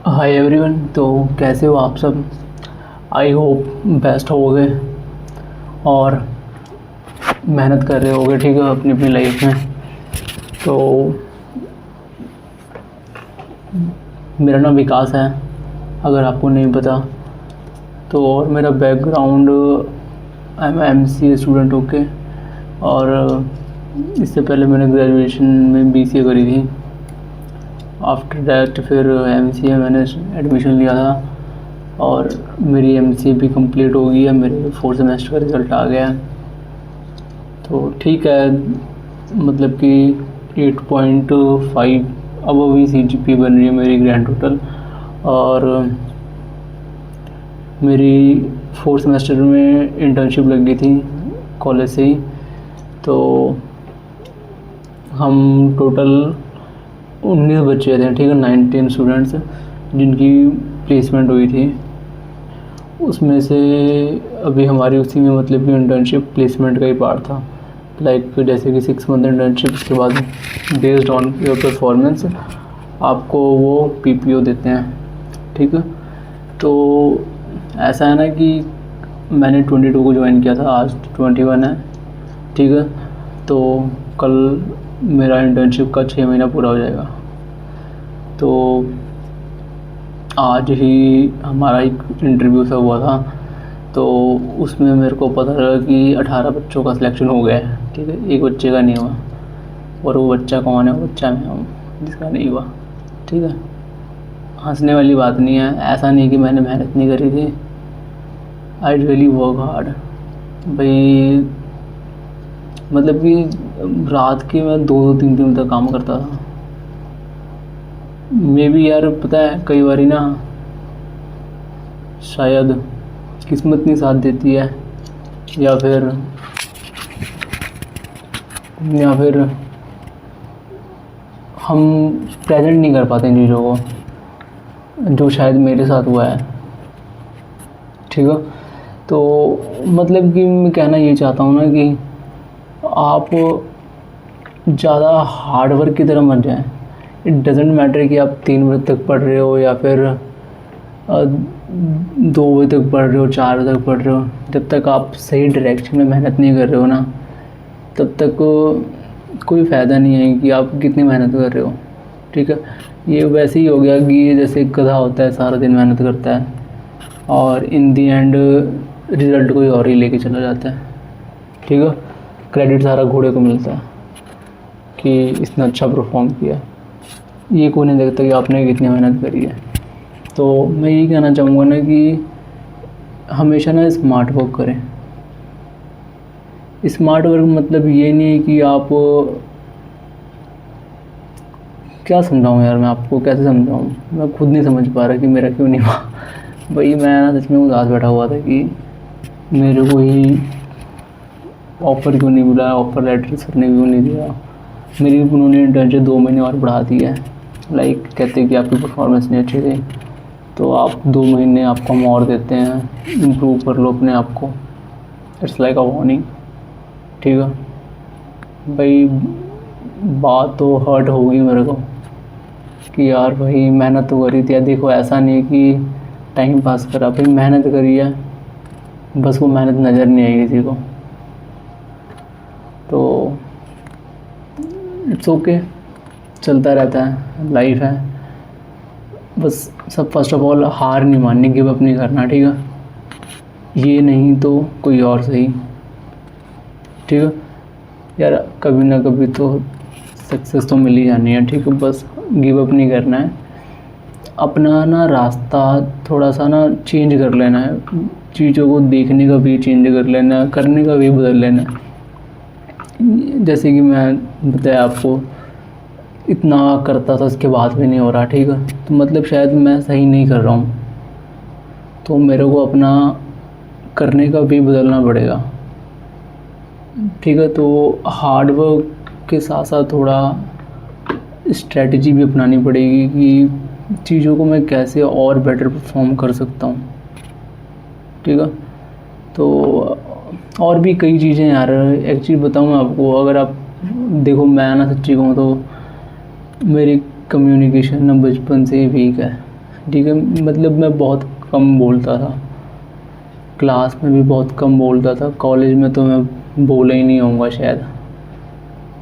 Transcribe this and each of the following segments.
Hi everyone. तो कैसे हो आप सब? आई होप बेस्ट होगे और मेहनत कर रहे होगे, ठीक है, अपनी अपनी लाइफ में। तो मेरा नाम विकास है, अगर आपको नहीं पता तो। और मेरा background, I am MCA student होके, और इससे पहले मैंने ग्रेजुएशन में बीसीए करी थी। आफ्टर दैट फिर एमसीए मैंने एडमिशन लिया था और मेरी एमसीए भी कंप्लीट हो गई है। मेरे 4th सेमेस्टर का रिज़ल्ट आ गया है, तो ठीक है। मतलब कि 8.5 अब अभी CGPA बन रही है मेरी ग्रैंड टोटल। और मेरी 4th सेमेस्टर में इंटर्नशिप लग गई थी कॉलेज से ही। तो हम टोटल 19 बच्चे थे, ठीक है, 19 स्टूडेंट्स जिनकी प्लेसमेंट हुई थी। उसमें से अभी हमारी उसी में मतलब कि इंटर्नशिप प्लेसमेंट का ही पार्ट था। लाइक जैसे कि 6 मंथ इंटर्नशिप, उसके बाद बेस्ड ऑन योर परफॉर्मेंस आपको वो PPO देते हैं, ठीक है। तो ऐसा है ना कि मैंने 22 को ज्वाइन किया था, आज 21 है, ठीक है। तो कल मेरा इंटर्नशिप का 6 महीना पूरा हो जाएगा। तो आज ही हमारा एक इंटरव्यू सा हुआ था, तो उसमें मेरे को पता लगा कि 18 बच्चों का सिलेक्शन हो गया है, ठीक है। एक बच्चे का नहीं हुआ, और वो बच्चा कौन है? वो बच्चा मैं हूँ जिसका नहीं हुआ, ठीक है। हंसने वाली बात नहीं है, ऐसा नहीं कि मैंने मेहनत नहीं करी थी। आई रियली वर्क हार्ड भाई। मतलब कि रात के मैं 2-3 तक काम करता था। मे बी यार, पता है कई बारी ना शायद किस्मत नहीं साथ देती है, या फिर हम प्रेजेंट नहीं कर पाते इन चीज़ों को, जो शायद मेरे साथ हुआ है, ठीक है। तो मतलब कि मैं कहना ये चाहता हूँ ना कि आप ज़्यादा हार्ड वर्क की तरह मत जाएं। इट डजेंट मैटर कि आप 3 बजे तक पढ़ रहे हो या फिर 2 बजे तक पढ़ रहे हो, 4 बजे तक पढ़ रहे हो। जब तक आप सही डायरेक्शन में मेहनत नहीं कर रहे हो ना, तब तक कोई फ़ायदा नहीं है कि आप कितनी मेहनत कर रहे हो, ठीक है। ये वैसे ही हो गया कि जैसे एक गधा होता है, सारा दिन मेहनत करता है और इन दी एंड रिज़ल्ट कोई और ही लेके चला जाता है, ठीक है। क्रेडिट सारा घोड़े को मिलता है कि इसने अच्छा परफॉर्म किया। ये कोई नहीं देखता कि आपने कितनी मेहनत करी है। तो मैं यही कहना चाहूँगा ना कि हमेशा ना स्मार्ट वर्क करें। स्मार्ट वर्क मतलब ये नहीं है कि आप, क्या समझाऊँ यार, मैं आपको कैसे समझाऊँ? मैं खुद नहीं समझ पा रहा कि मेरा क्यों नहीं हुआ। भाई मैं ना सच में उदास बैठा हुआ था कि मेरे को ही ऑफ़र क्यों नहीं मिला, ऑफ़र लेटर सर ने क्यों नहीं दिया। मेरी उन्होंने इंटर्नशिप 2 महीने और बढ़ा दी है। लाइक कहते हैं कि आपकी परफॉर्मेंस नहीं अच्छी थी तो आप 2 महीने आपको हम और देते हैं, इम्प्रूव कर लो अपने आप को। इट्स लाइक अ वार्निंग, ठीक है भाई। बात तो हर्ट होगी मेरे को कि यार भाई मेहनत तो करी थी। देखो ऐसा नहीं है कि टाइम पास करा, भाई मेहनत करी है, बस वो मेहनत नज़र नहीं आई किसी को। तो इट्स ओके, चलता रहता है, लाइफ है। बस सब फर्स्ट ऑफ ऑल हार नहीं माननी, गिव अप नहीं करना, ठीक है। ये नहीं तो कोई और सही, ठीक है यार। कभी ना कभी तो सक्सेस तो मिल ही जानी है, ठीक है। बस गिव अप नहीं करना है। अपना ना रास्ता थोड़ा सा ना चेंज कर लेना है, चीज़ों को देखने का भी चेंज कर लेना है, करने का भी बदल लेना है। जैसे कि मैं बताया आपको, इतना करता था उसके बाद भी नहीं हो रहा, ठीक है। तो मतलब शायद मैं सही नहीं कर रहा हूँ, तो मेरे को अपना करने का भी बदलना पड़ेगा, ठीक है। तो हार्ड वर्क के साथ साथ थोड़ा स्ट्रेटजी भी अपनानी पड़ेगी कि चीज़ों को मैं कैसे और बेटर परफॉर्म कर सकता हूँ, ठीक है। तो और भी कई चीज़ें यार, एक चीज़ बताऊँ आपको, अगर आप देखो, मैं ना सच्ची कहूँ तो मेरी कम्युनिकेशन ना बचपन से ही वीक है। ठीक है। मतलब मैं बहुत कम बोलता था, क्लास में भी बहुत कम बोलता था, कॉलेज में तो मैं बोला ही नहीं होऊंगा शायद,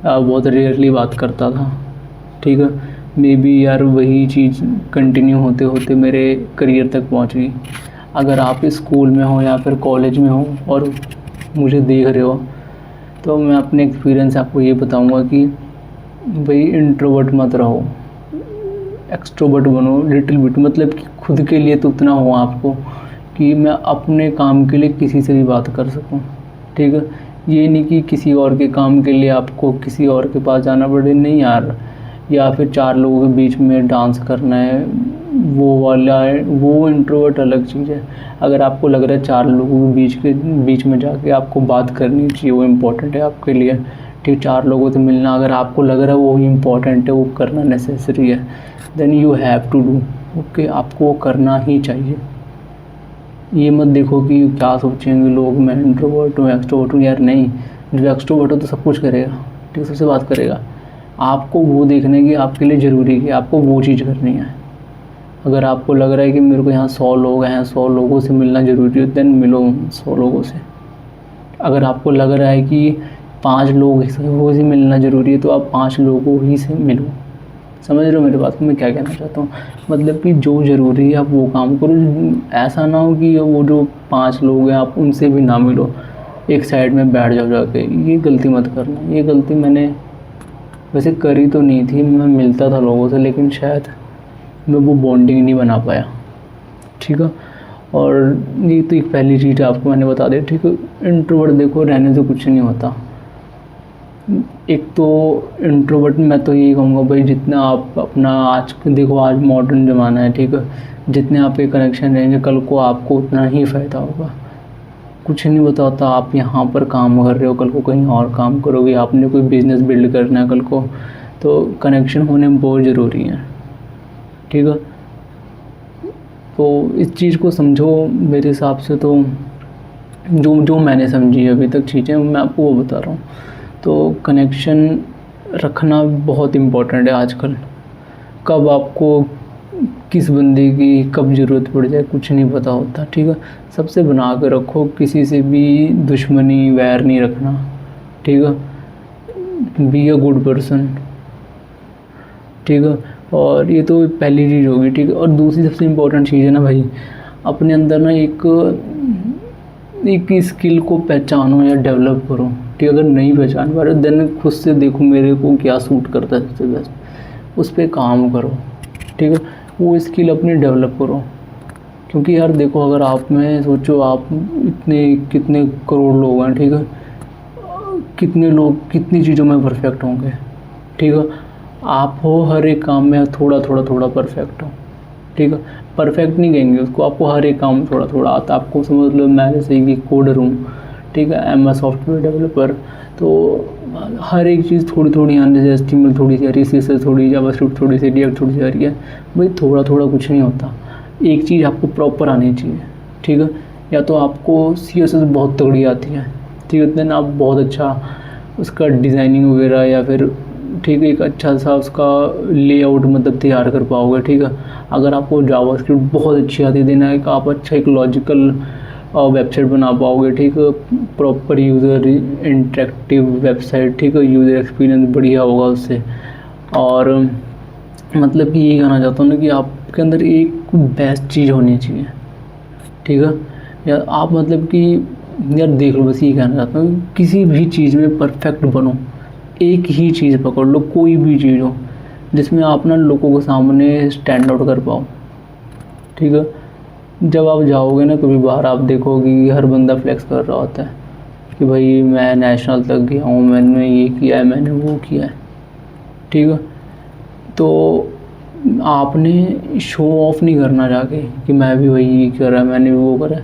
बहुत रेयरली बात करता था। ठीक है, मे बी यार वही चीज़ कंटिन्यू होते होते मेरे करियर तक पहुंच गई। अगर आप स्कूल में हो या फिर कॉलेज में हो और मुझे देख रहे हो, तो मैं अपने एक्सपीरियंस आपको ये बताऊंगा कि भाई इंट्रोवर्ट मत रहो, एक्सट्रोवर्ट बनो लिटिल बिट। मतलब कि खुद के लिए तो उतना हो आपको कि मैं अपने काम के लिए किसी से भी बात कर सकूं। ठीक है, ये नहीं कि किसी और के काम के लिए आपको किसी और के पास जाना पड़े, नहीं यार। या फिर 4 लोगों के बीच में डांस करना है, वो वाला है, वो इंट्रोवर्ट अलग चीज़ है। अगर आपको लग रहा है 4 लोगों के बीच में जाके आपको बात करनी चाहिए, वो इम्पोर्टेंट है आपके लिए। ठीक, 4 लोगों से मिलना अगर आपको लग रहा है वो इम्पोर्टेंट है, वो करना नेसेसरी है, then you have to do. Okay, आपको वो करना ही चाहिए। ये मत देखो कि क्या सोचेंगे लोग, मैं इंट्रोवर्ट हूँ एक्सट्रोवर्ट हूँ। यार नहीं, जो एक्सट्रोवर्ट हो तो सब कुछ करेगा, ठीक है, सबसे बात करेगा। आपको वो देखना है कि आपके लिए ज़रूरी है कि आपको वो चीज़ करनी है। अगर आपको लग रहा है कि मेरे को यहाँ 100 लोग हैं, 100 लोगों से मिलना ज़रूरी है, देन मिलो 100 लोगों से। अगर आपको लग रहा है कि 5 लोगों से मिलना ज़रूरी है, तो आप 5 लोगों ही से मिलो। समझ रहे हो मेरी बात को मैं क्या कहना चाहता हूँ? मतलब कि जो ज़रूरी है आप वो काम करो। ऐसा ना हो कि वो जो 5 लोग हैं आप उनसे भी ना मिलो, एक साइड में बैठ जाओ जाके। ये गलती मत करना। ये गलती मैंने वैसे करी तो नहीं थी, मैं मिलता था लोगों से, लेकिन शायद मैं वो बॉन्डिंग नहीं बना पाया। ठीक है, और ये तो एक पहली चीज़ आपको मैंने बता दी। ठीक है, इंट्रोवर्ट देखो रहने से कुछ नहीं होता। एक तो इंट्रोवर्ट मैं तो यही कहूँगा भाई, जितना आप अपना आज देखो, आज मॉडर्न ज़माना है, ठीक है, जितने आपके कनेक्शन रहेंगे कल को आपको उतना ही फ़ायदा होगा। कुछ नहीं बताता, आप यहाँ पर काम कर रहे हो, कल को कहीं और काम करोगे, आपने कोई बिज़नेस बिल्ड करना है कल को, तो कनेक्शन होने बहुत ज़रूरी है। ठीक है, तो इस चीज़ को समझो। मेरे हिसाब से तो जो जो मैंने समझी अभी तक चीज़ें, मैं आपको वो बता रहा हूँ। तो कनेक्शन रखना बहुत इम्पोर्टेंट है आजकल। कब आपको किस बंदे की कब ज़रूरत पड़ जाए कुछ नहीं पता होता। ठीक है, सबसे बना के रखो, किसी से भी दुश्मनी वैर नहीं रखना। ठीक है, बी अ गुड पर्सन। ठीक है, और ये तो पहली चीज़ होगी। ठीक है, और दूसरी सबसे इम्पोर्टेंट चीज़ है ना भाई, अपने अंदर ना एक स्किल को पहचानो या डेवलप करो। ठीक है, अगर नहीं पहचान पा रहे देन खुद से देखो मेरे को क्या सूट करता है सबसे बेस्ट, उस पर काम करो। ठीक है, वो स्किल अपनी डेवलप करो। क्योंकि यार देखो, अगर आप में सोचो, आप इतने कितने करोड़ लोग हैं, ठीक है, कितने लोग कितनी चीज़ों में परफेक्ट होंगे। ठीक है, आप हो हर एक काम में थोड़ा थोड़ा थोड़ा परफेक्ट हो। ठीक है, परफेक्ट नहीं कहेंगे उसको, आपको हर एक काम थोड़ा थोड़ा आता। आपको समझ लो मैं जैसे कि कोडर हूँ, ठीक है, एम एस सॉफ्टवेयर डेवलपर, तो हर एक चीज़ थोड़ी थोड़ी आने, जैसे HTML थोड़ी सी आ रही है, CSS थोड़ी, जावास्क्रिप्ट थोड़ी सी, रिएक्ट थोड़ी सी आ रही है। भाई थोड़ा थोड़ा कुछ नहीं होता, एक चीज़ आपको प्रॉपर आनी चाहिए। ठीक है, या तो आपको CSS बहुत तगड़ी आती है, ठीक है, देन आप बहुत अच्छा उसका डिज़ाइनिंग वगैरह, या फिर ठीक है एक अच्छा सा उसका लेआउट मतलब तैयार कर पाओगे। ठीक है, अगर आपको जावास्क्रिप्ट बहुत अच्छी आती है, देना एक आप अच्छा एक लॉजिकल वेबसाइट बना पाओगे। ठीक है, प्रॉपर यूज़र इंटरेक्टिव वेबसाइट। ठीक है, यूज़र एक्सपीरियंस बढ़िया होगा उससे। और मतलब कि ये कहना चाहता हूँ ना कि आपके अंदर एक बेस्ट चीज़ होनी चाहिए। ठीक है, या आप मतलब कि यार देख लो, बस ये कहना चाहता हूँ, किसी भी चीज़ में परफेक्ट बनो। एक ही चीज़ पकड़ लो, कोई भी चीज़ हो जिसमें आप ना लोगों के सामने स्टैंड आउट कर पाओ। ठीक है, जब आप जाओगे ना कभी बाहर, आप देखोगे कि हर बंदा फ्लेक्स कर रहा होता है कि भाई मैं नेशनल तक गया हूँ, मैंने ये किया है, मैंने वो किया है। ठीक है, तो आपने शो ऑफ नहीं करना जाके कि मैं भी वही ये करा, मैंने भी वो करा।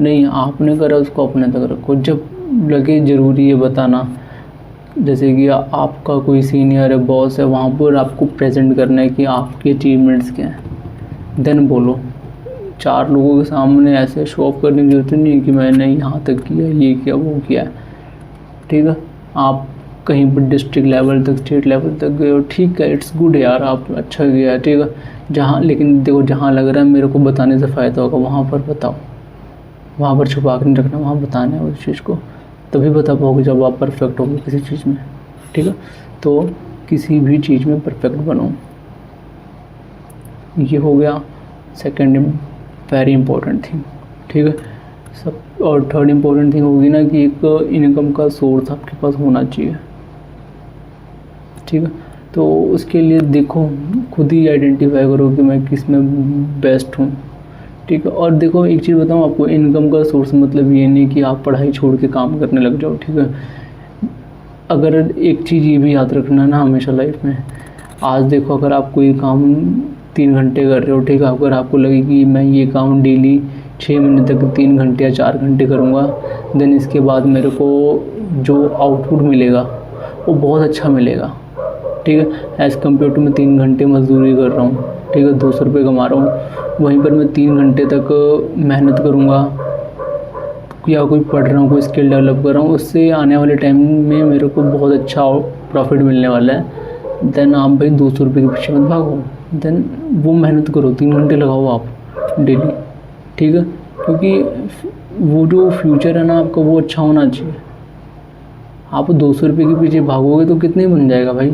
नहीं, आपने करा उसको अपने तक रखो। जब लगे ज़रूरी है बताना, जैसे कि आपका कोई सीनियर है, बॉस है, वहाँ पर आपको प्रेजेंट करना है कि आपके अचीवमेंट्स क्या हैं, देन बोलो। 4 लोगों के सामने ऐसे शो ऑफ करने की जरूरत नहीं है कि मैंने यहाँ तक किया, ये किया, वो किया। ठीक है, आप कहीं पर डिस्ट्रिक्ट लेवल तक, स्टेट लेवल तक गए हो, ठीक है, इट्स गुड यार, आप अच्छा किया। ठीक है, जहाँ, लेकिन देखो जहाँ लग रहा है मेरे को बताने से फ़ायदा होगा वहाँ पर बताओ, वहाँ पर छुपा कर नहीं रखना, वहाँ बताना है उस चीज़ को, तभी बता पाओगे जब आप परफेक्ट होगे किसी चीज़ में। ठीक है, तो किसी भी चीज़ में परफेक्ट बनो। ये हो गया सेकंड वेरी इंपॉर्टेंट थिंग। ठीक है, सब। और थर्ड इम्पोर्टेंट थिंग होगी ना कि एक इनकम का सोर्स आपके पास होना चाहिए। ठीक है, तो उसके लिए देखो, खुद ही आइडेंटिफाई करो कि मैं किस में बेस्ट हूँ। ठीक है, और देखो एक चीज़ बताऊँ आपको, इनकम का सोर्स मतलब ये नहीं कि आप पढ़ाई छोड़ के काम करने लग जाओ। ठीक है, अगर एक चीज़ ये भी याद रखना ना हमेशा लाइफ में, आज देखो अगर आप कोई काम 3 घंटे कर रहे हो, ठीक है, अगर आपको लगे कि मैं ये काम डेली 6 महीने तक 3 घंटे या 4 घंटे करूँगा, देन इसके बाद मेरे को जो आउटपुट मिलेगा वो बहुत अच्छा मिलेगा। ठीक है, एज़ कम्पेयर टू मैं 3 घंटे मजदूरी कर रहा हूँ, ठीक है, 200 रुपये कमा रहा हूँ, वहीं पर मैं 3 घंटे तक मेहनत करूँगा या कोई पढ़ रहा हूँ, कोई स्किल डेवलप कर रहा हूँ, उससे आने वाले टाइम में मेरे को बहुत अच्छा प्रॉफिट मिलने वाला है। देन आप भाई 200 रुपये के पीछे मत भागो, देन वो मेहनत करो, 3 घंटे लगाओ आप डेली। ठीक है, क्योंकि वो जो फ्यूचर है ना आपका वो अच्छा होना चाहिए। आप 200 रुपये के पीछे भागोगे तो कितने बन जाएगा भाई,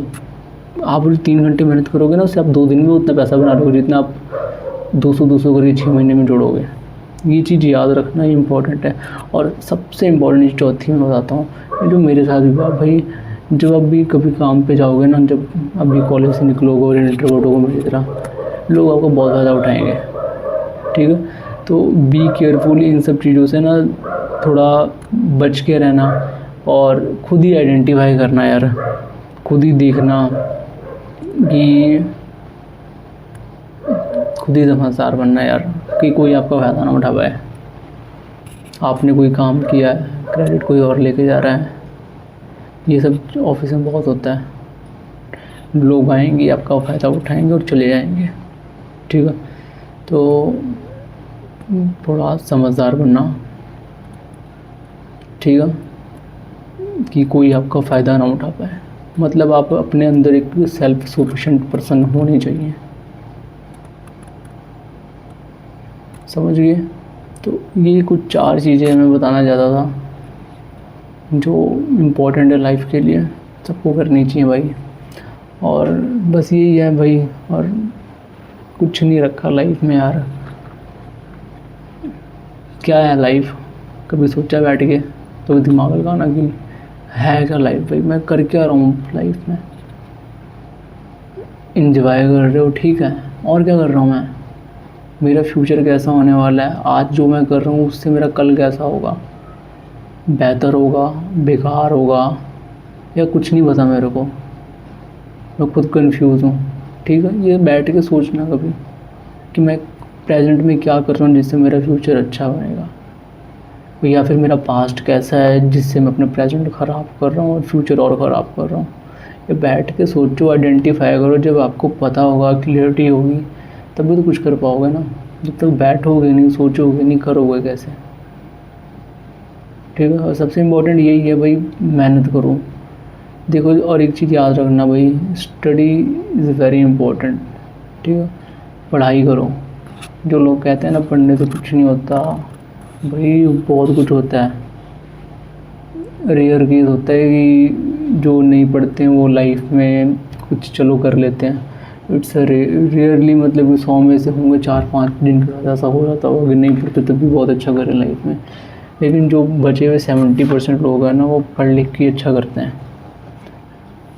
आप 3 घंटे मेहनत करोगे ना, उससे आप 2 दिन में उतना पैसा बना लोगे जितना आप 200 करके 6 महीने में जोड़ोगे। ये चीज़ याद रखना इम्पॉर्टेंट है। और सबसे इम्पॉर्टेंट चौथी मैं बताता हूँ, जो मेरे साथ भी हुआ भाई, जब आप भी कभी काम पे जाओगे ना, जब अभी कॉलेज से निकलोगे और इंट्रोवर्ट होगे मेरी तरह, लोग आपको बहुत ज़्यादा उठाएंगे। ठीक है, तो बी केयरफुल इन सब चीज़ों से ना, थोड़ा बच के रहना और खुद ही आइडेंटिफाई करना यार, खुद ही देखना कि खुद ही समझदार बनना यार, कि कोई आपका फ़ायदा ना उठा पाए। आपने कोई काम किया है, क्रेडिट कोई और लेके जा रहा है, ये सब ऑफिस में बहुत होता है। लोग आएंगे, आपका फ़ायदा उठाएंगे और चले जाएंगे। ठीक है, तो थोड़ा समझदार बनना। ठीक है, कि कोई आपका फ़ायदा ना उठा पाए, मतलब आप अपने अंदर एक सेल्फ सफिशिएंट पर्सन होनी चाहिए। समझ गए? तो ये कुछ 4 चीज़ें मैं बताना चाहता था जो इम्पोर्टेंट है लाइफ के लिए, सबको करनी चाहिए भाई। और बस यही है भाई, और कुछ नहीं रखा लाइफ में यार। क्या है लाइफ, कभी सोचा बैठ के तो दिमाग लगाना कि है क्या लाइफ भाई, मैं कर क्या रहा हूँ लाइफ में। इंजॉय कर रहे हो, ठीक है, और क्या कर रहा हूँ मैं, मेरा फ्यूचर कैसा होने वाला है, आज जो मैं कर रहा हूँ उससे मेरा कल कैसा होगा, बेहतर होगा, बेकार होगा, या कुछ नहीं पता मेरे को, मैं खुद कंफ्यूज हूँ। ठीक है, ये बैठ के सोचना कभी कि मैं प्रेजेंट में क्या कर रहा हूँ जिससे मेरा फ्यूचर अच्छा बनेगा, या फिर मेरा पास्ट कैसा है जिससे मैं अपना प्रेजेंट ख़राब कर रहा हूँ और फ्यूचर और ख़राब कर रहा हूँ। ये बैठ के सोचो, आइडेंटिफाई करो। जब आपको पता होगा, क्लियरिटी होगी, तभी तो कुछ कर पाओगे ना। जब तक बैठोगे नहीं, सोचोगे नहीं, करोगे कैसे। ठीक है, और सबसे इम्पोर्टेंट यही है भाई, मेहनत करो। देखो, और एक चीज़ याद रखना भाई, स्टडी इज़ वेरी इम्पोर्टेंट। ठीक है, पढ़ाई करो। जो लोग कहते हैं ना पढ़ने से कुछ नहीं होता, भाई बहुत कुछ होता है। रेयर केस होता है कि जो नहीं पढ़ते हैं वो लाइफ में कुछ चलो कर लेते हैं। इट्स रेयरली, मतलब कि 100 में से होंगे 4-5 जिनके साथ ऐसा हो जाता होगा कि नहीं पढ़ते तब भी बहुत अच्छा करें लाइफ में। लेकिन जो बचे हुए 70% लोग हैं ना, वो पढ़ लिख के अच्छा करते हैं।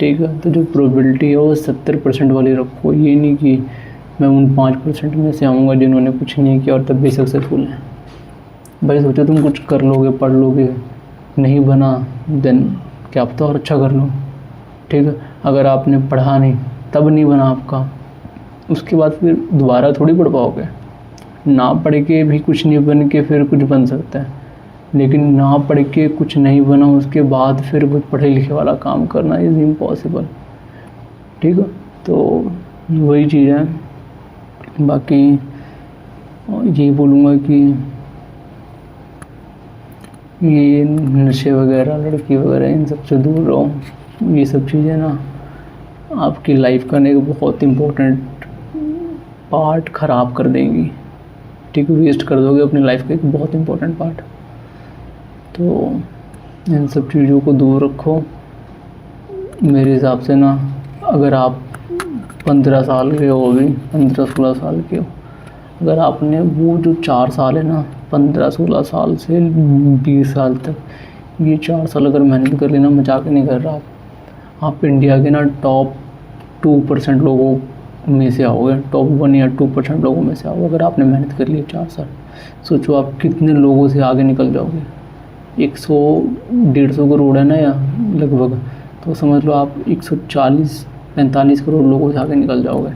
ठीक है, तो जो प्रोबेबिलिटी है वो 70% वाली रखो। ये नहीं कि मैं उन 5% में से आऊँगा जिन्होंने कुछ नहीं किया और तब भी सक्सेसफुल हैं। भाई सोचो तुम कुछ कर लोगे, पढ़ लोगे, नहीं बना, देन क्या पता और अच्छा कर लो। ठीक है, अगर आपने पढ़ा नहीं, तब नहीं बना आपका, उसके बाद फिर दोबारा थोड़ी पढ़ पाओगे। ना पढ़ के भी कुछ नहीं बन के फिर कुछ बन सकता है, लेकिन ना पढ़ के कुछ नहीं बना उसके बाद फिर कुछ पढ़े लिखे वाला काम करना इज़ इम्पॉसिबल। ठीक है, तो वही चीज़ है। बाकी यही बोलूँगा कि ये नशे वगैरह, लड़की वगैरह, इन सब से दूर रहो। ये सब चीज़ें ना आपकी लाइफ का एक बहुत इम्पोर्टेंट पार्ट ख़राब कर देंगी, ठीक है, वेस्ट कर दोगे अपनी लाइफ का एक बहुत इम्पोर्टेंट पार्ट। तो इन सब चीज़ों को दूर रखो। मेरे हिसाब से ना, अगर आप 15 साल के हो, अभी 15-16 साल के हो, अगर आपने वो जो 4 साल है ना, 15-16 साल से 20 साल तक, ये 4 साल अगर मेहनत कर लेना, मजाक नहीं कर रहा आप इंडिया के ना टॉप 2% लोगों में से आओगे, टॉप 1 या 2% लोगों में से आओगे अगर आपने मेहनत कर ली 4 साल। सोचो आप कितने लोगों से आगे निकल जाओगे। 100-150 करोड़ है ना या लगभग, तो समझ लो आप 140-45 करोड़ लोगों से आगे निकल जाओगे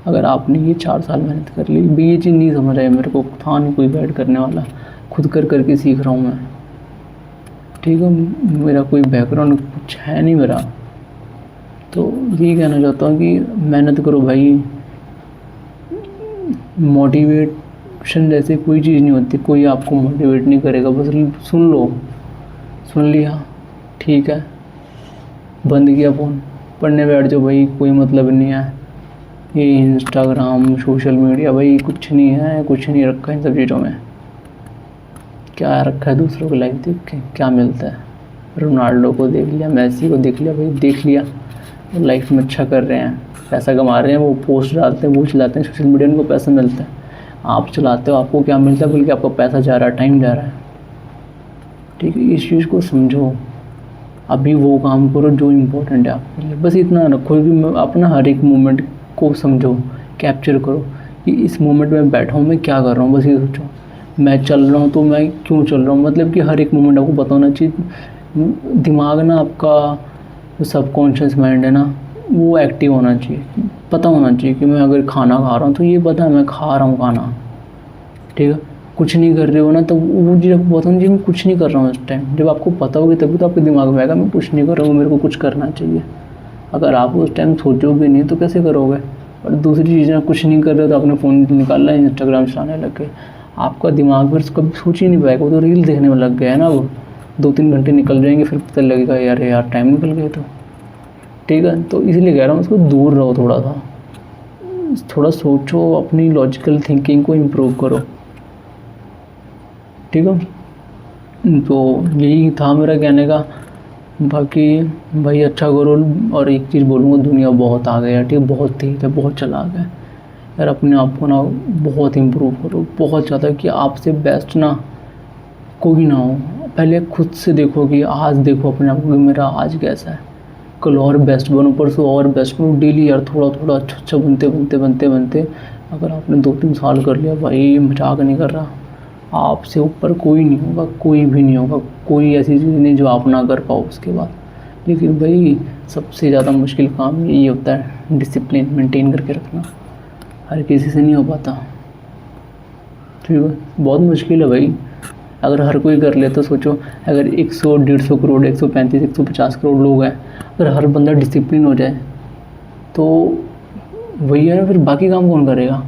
अगर आपने ये 4 साल मेहनत कर ली। भी ये चीज़ नहीं समझ आया मेरे को, था नहीं कोई गाइड करने वाला, खुद कर करके सीख रहा हूँ मैं, ठीक है। मेरा कोई बैकग्राउंड कुछ है नहीं मेरा, तो यही कहना चाहता हूँ कि मेहनत करो भाई। मोटिवेशन जैसे कोई चीज़ नहीं होती, कोई आपको मोटिवेट नहीं करेगा, बस सुन लो, सुन लिया, ठीक है, बंद किया फ़ोन, पढ़ने बैठ जाओ भाई, कोई मतलब नहीं है। ये इंस्टाग्राम, सोशल मीडिया भाई कुछ नहीं है, कुछ नहीं रखा इन सब चीज़ों में। क्या रखा है दूसरों की लाइफ देख के, क्या मिलता है? रोनाल्डो को देख लिया, मेसी को देख लिया भाई, देख लिया, वो लाइफ में अच्छा कर रहे हैं, पैसा कमा रहे हैं, वो पोस्ट डालते हैं, वो चलाते हैं सोशल मीडिया, उनको पैसा मिलता है। आप चलाते हो, आपको क्या मिलता है? बल्कि आपका पैसा जा रहा है, टाइम जा रहा है, ठीक है। इस चीज़ को समझो, अभी वो काम करो जो इम्पोर्टेंट है आपके लिए, बस इतना रखो कि अपना हर एक मोमेंट को समझो, कैप्चर करो कि इस मोमेंट में बैठा हूँ, मैं क्या कर रहा हूँ, बस ये सोचो। मैं चल रहा हूँ तो मैं क्यों चल रहा हूँ, मतलब कि हर एक मोमेंट आपको पता होना चाहिए। दिमाग ना, आपका जो सबकॉन्शियस माइंड है ना, वो एक्टिव होना चाहिए, पता होना चाहिए कि मैं अगर खाना खा रहा हूँ तो ये पता है मैं खा रहा हूँ खाना, ठीक है। कुछ नहीं कर रहे हो ना, तो वो चीज़ आपको पता होनी चाहिए मैं कुछ नहीं कर रहा हूँ इस टाइम। जब आपको पता होगी तभी तो आपके दिमाग में आएगा मैं कुछ नहीं कर रहा हूँ, मेरे को कुछ करना चाहिए। अगर आप उस टाइम सोचोगे नहीं तो कैसे करोगे? और दूसरी चीज़ें, कुछ नहीं कर रहे तो आपने फ़ोन निकाला है, इंस्टाग्राम चलाने लग गए, आपका दिमाग फिर कभी सोच ही नहीं पाएगा, वो तो रील देखने में लग गया है ना, वो 2-3 घंटे निकल जाएंगे, फिर पता लगेगा यार टाइम निकल गया, तो ठीक है। तो इसलिए कह रहा हूँ उसको दूर रहो, थोड़ा सोचो, अपनी लॉजिकल थिंकिंग को इम्प्रूव करो, ठीक है। तो यही था मेरा कहने का। बाकी भाई अच्छा करो। और एक चीज़ बोलूँगा, दुनिया बहुत आ गया, ठीक है, बहुत तेज है, बहुत चला गया यार। अपने आप को ना बहुत इम्प्रूव करो, बहुत ज़्यादा, कि आपसे बेस्ट ना कोई ना हो। पहले खुद से देखो कि आज देखो अपने आप को कि मेरा आज कैसा है, कल और बेस्ट बनो, परसों और बेस्ट बनो, डेली यार थोड़ा अच्छा बनते अगर आपने 2-3 साल कर लिया भाई, मजाक नहीं कर रहा, आपसे ऊपर कोई नहीं होगा, कोई भी नहीं होगा, कोई ऐसी चीज़ नहीं जो आप ना कर पाओ उसके बाद। लेकिन भाई सबसे ज़्यादा मुश्किल काम यही होता है, डिसिप्लिन मेंटेन करके रखना, हर किसी से नहीं हो पाता, ठीक है, बहुत मुश्किल है भाई। अगर हर कोई कर ले तो सोचो, अगर 100-150 करोड़, 135-150 करोड़ लोग हैं, अगर हर बंदा डिसिप्लिन हो जाए तो वही है ना, फिर बाकी काम कौन करेगा?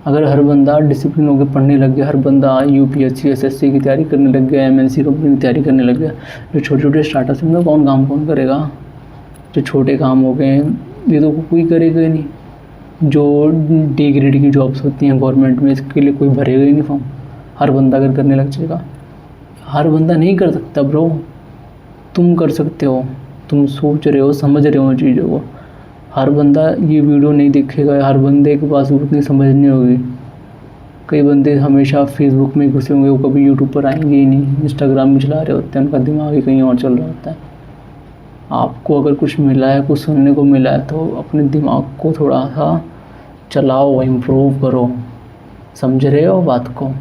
अगर हर बंदा डिसिप्लिन होकर पढ़ने लग गया, हर बंदा यूपीएससी एसएससी की तैयारी करने लग गया, एमएनसी कंपनी की तैयारी करने लग गया, जो छोटे छोटे स्टार्टअप्स में कौन करेगा? जो छोटे काम हो गए ये तो कोई करेगा ही नहीं। जो डी ग्रेड की जॉब्स होती हैं गवर्नमेंट में, इसके लिए कोई भरेगा ही नहीं फॉर्म। हर बंदा अगर करने लग जाएगा, हर बंदा नहीं कर सकता ब्रो, तुम कर सकते हो, तुम सोच रहे हो, समझ रहे हो चीज़ों को। हर बंदा ये वीडियो नहीं देखेगा, हर बंदे के पास उतनी समझ नहीं होगी। कई बंदे हमेशा फेसबुक में घुसे होंगे, वो कभी यूट्यूब पर आएंगे ही नहीं, इंस्टाग्राम में चला रहे होते हैं, उनका दिमाग ही कहीं और चल रहा होता है। आपको अगर कुछ मिला है, कुछ सुनने को मिला है, तो अपने दिमाग को थोड़ा सा चलाओ, इम्प्रूव करो, समझ रहे हो बात को,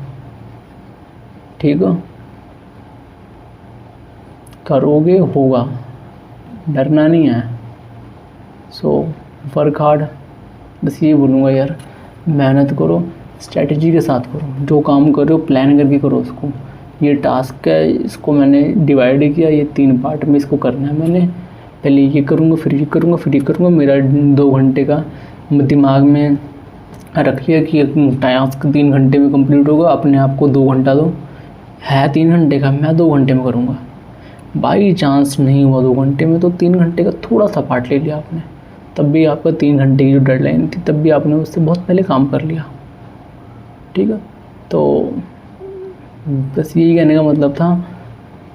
ठीक है। करोगे होगा, डरना नहीं है। सो वर्क हार्ड, बस ये बोलूँगा यार, मेहनत करो, स्ट्रेटजी के साथ करो, जो काम कर रहे हो प्लान करके करो उसको। ये टास्क है, इसको मैंने डिवाइड किया, ये 3 पार्ट में इसको करना है मैंने। पहले ये करूँगा, फिर ये करूँगा, फिर ये करूँगा। मेरा 2 घंटे का दिमाग में रख लिया कि टास्क 3 घंटे में कंप्लीट होगा, अपने आप को 2 घंटा दो, है 3 घंटे का, मैं 2 घंटे में करूँगा। बाई चांस नहीं हुआ 2 घंटे में, तो 3 घंटे का थोड़ा सा पार्ट ले लिया आपने, तब भी आपका 3 घंटे की जो डेडलाइन थी तब भी आपने उससे बहुत पहले काम कर लिया, ठीक है। तो बस यही कहने का मतलब था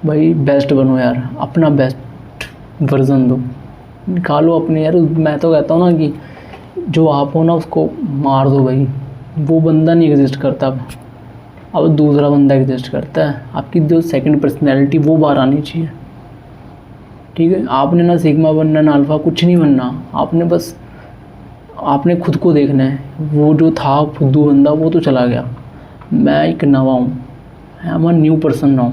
भाई, बेस्ट बनो यार, अपना बेस्ट वर्जन दो, निकालो अपने यार। मैं तो कहता हूँ ना कि जो आप हो ना उसको मार दो भाई, वो बंदा नहीं एग्जिस्ट करता अब दूसरा बंदा एग्जिस्ट करता है। आपकी जो सेकंड पर्सनैलिटी वो बाहर आनी चाहिए, ठीक है। आपने ना सिग्मा बनना ना अल्फ़ा, कुछ नहीं बनना, आपने खुद को देखना है। वो जो था फुद्दू बंदा वो तो चला गया, मैं एक नवा हूँ, I am a new person now.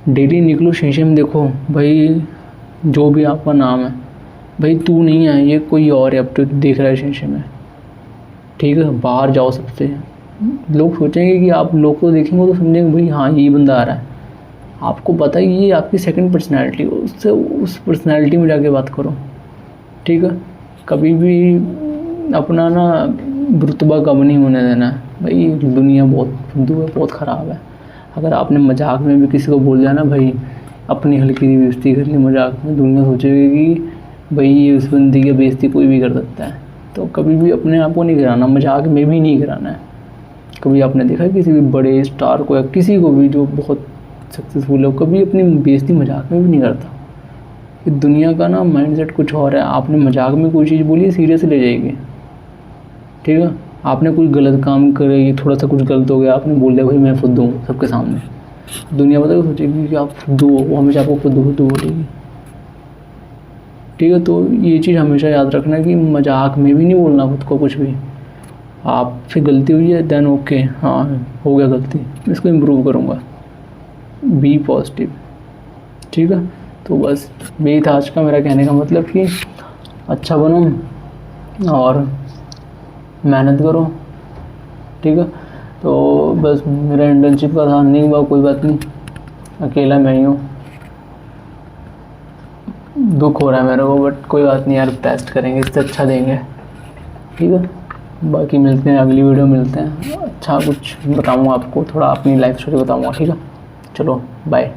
Daily निकलो शीशे में देखो भाई, जो भी आपका नाम है भाई, तू नहीं है, ये कोई और है। अब तो देख रहा है शीशे में, ठीक है। बाहर जाओ, सबसे लोग सोचेंगे कि आप लोग को देखेंगे तो समझेंगे भाई हाँ ये बंदा आ रहा है। आपको पता है ये आपकी सेकंड पर्सनैलिटी, उससे उस पर्सनैलिटी में जाके बात करो, ठीक है। कभी भी अपना ना रुतबा कम नहीं होने देना है भाई। दुनिया बहुत फुद्दू है, बहुत ख़राब है। अगर आपने मजाक में भी किसी को बोल दिया ना भाई, अपनी हल्की सी बेइज्जती कर ली मजाक में, दुनिया सोचेगी कि भाई ये उस बंदी की बेइज्जती कोई भी कर सकता है। तो कभी भी अपने आप को नहीं गिराना, मजाक में भी नहीं गिराना है। कभी आपने देखा किसी भी बड़े स्टार को या किसी को भी जो बहुत सक्सेसफुल है, कभी अपनी बेइज्जती मजाक में भी नहीं करता। कि दुनिया का ना माइंडसेट कुछ और है। आपने मजाक में कोई चीज़ बोली, सीरियस ले जाएगी, ठीक है। आपने कोई गलत काम करे, थोड़ा सा कुछ गलत हो गया, आपने बोल दिया भाई मैं फुद्दू हूँ सबके सामने, दुनिया पता है सोचेगी कि आप फुद्दू हो, वो हमेशा आपको फुद्दू फुद्दू बोलेगी, ठीक है। तो ये चीज़ हमेशा याद रखना कि मजाक में भी नहीं बोलना खुद को कुछ भी। आपसे गलती हुई है देन ओके, हाँ हो गया गलती, इसको इम्प्रूव करूँगा, बी पॉजिटिव, ठीक है। तो बस यही था आज का मेरा कहने का मतलब कि अच्छा बनो और मेहनत करो, ठीक है। तो बस मेरा इंटर्नशिप का था, नहीं हुआ कोई बात नहीं, अकेला मैं ही हूँ, दुख हो रहा है मेरे को, बट कोई बात नहीं यार, टेस्ट करेंगे, इससे अच्छा देंगे, ठीक है। बाकी मिलते हैं अगली वीडियो, मिलते हैं, अच्छा कुछ बताऊँगा आपको, थोड़ा अपनी लाइफ स्टोरी बताऊँगा, ठीक है। चलो बाय।